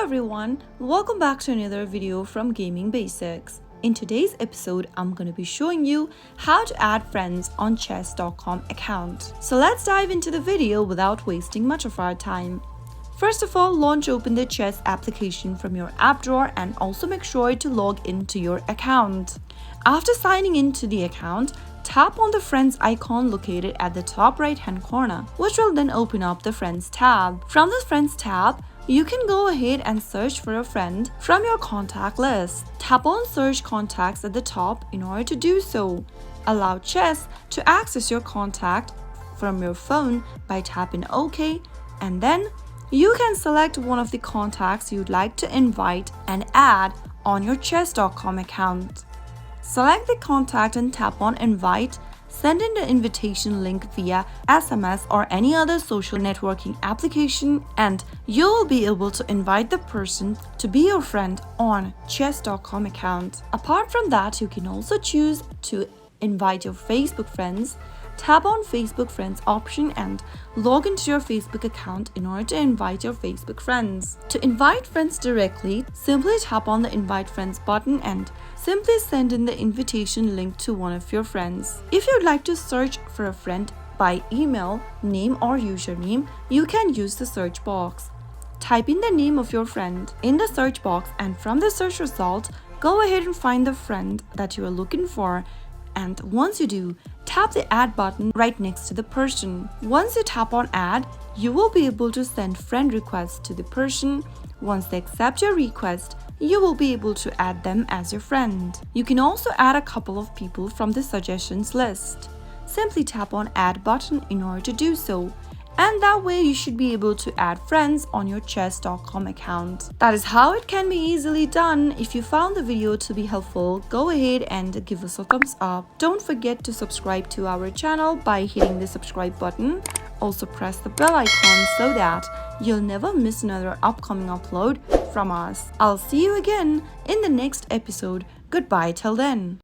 everyone, welcome back to another video from Gaming Basics. In today's episode, I'm going to be showing you how to add friends on chess.com account. So let's dive into the video without wasting much of our time. First of all, launch open the chess application from your app drawer and also make sure to log into your account. After signing into the account, tap on the Friends icon located at the top right hand corner, which will then open up the Friends tab. From the Friends tab, you can go ahead and search for a friend from your contact list. Tap on Search Contacts at the top in order to do so. Allow Chess to access your contact from your phone by tapping OK, and then you can select one of the contacts you'd like to invite and add on your chess.com account. Select the contact and tap on Invite. Send in the invitation link via SMS or any other social networking application, and you will be able to invite the person to be your friend on chess.com account. Apart from that, you can also choose to invite your Facebook friends. Tap on Facebook friends option and log into your Facebook account in order to invite your Facebook friends. To invite friends directly, simply tap on the Invite Friends button and simply send in the invitation link to one of your friends. If you'd like to search for a friend by email, name or username, you can use the search box. Type in the name of your friend in the search box, and from the search result, go ahead and find the friend that you are looking for. And once you do, tap the Add button right next to the person. Once you tap on Add, you will be able to send friend requests to the person. Once they accept your request, you will be able to add them as your friend. You can also add a couple of people from the suggestions list. Simply tap on Add button in order to do so. And that way you should be able to add friends on your chess.com account. That is how it can be easily done. If you found the video to be helpful, go ahead and give us a thumbs up. Don't forget to subscribe to our channel by hitting the subscribe button. Also press the bell icon so that you'll never miss another upcoming upload from us. I'll see you again in the next episode. Goodbye till then.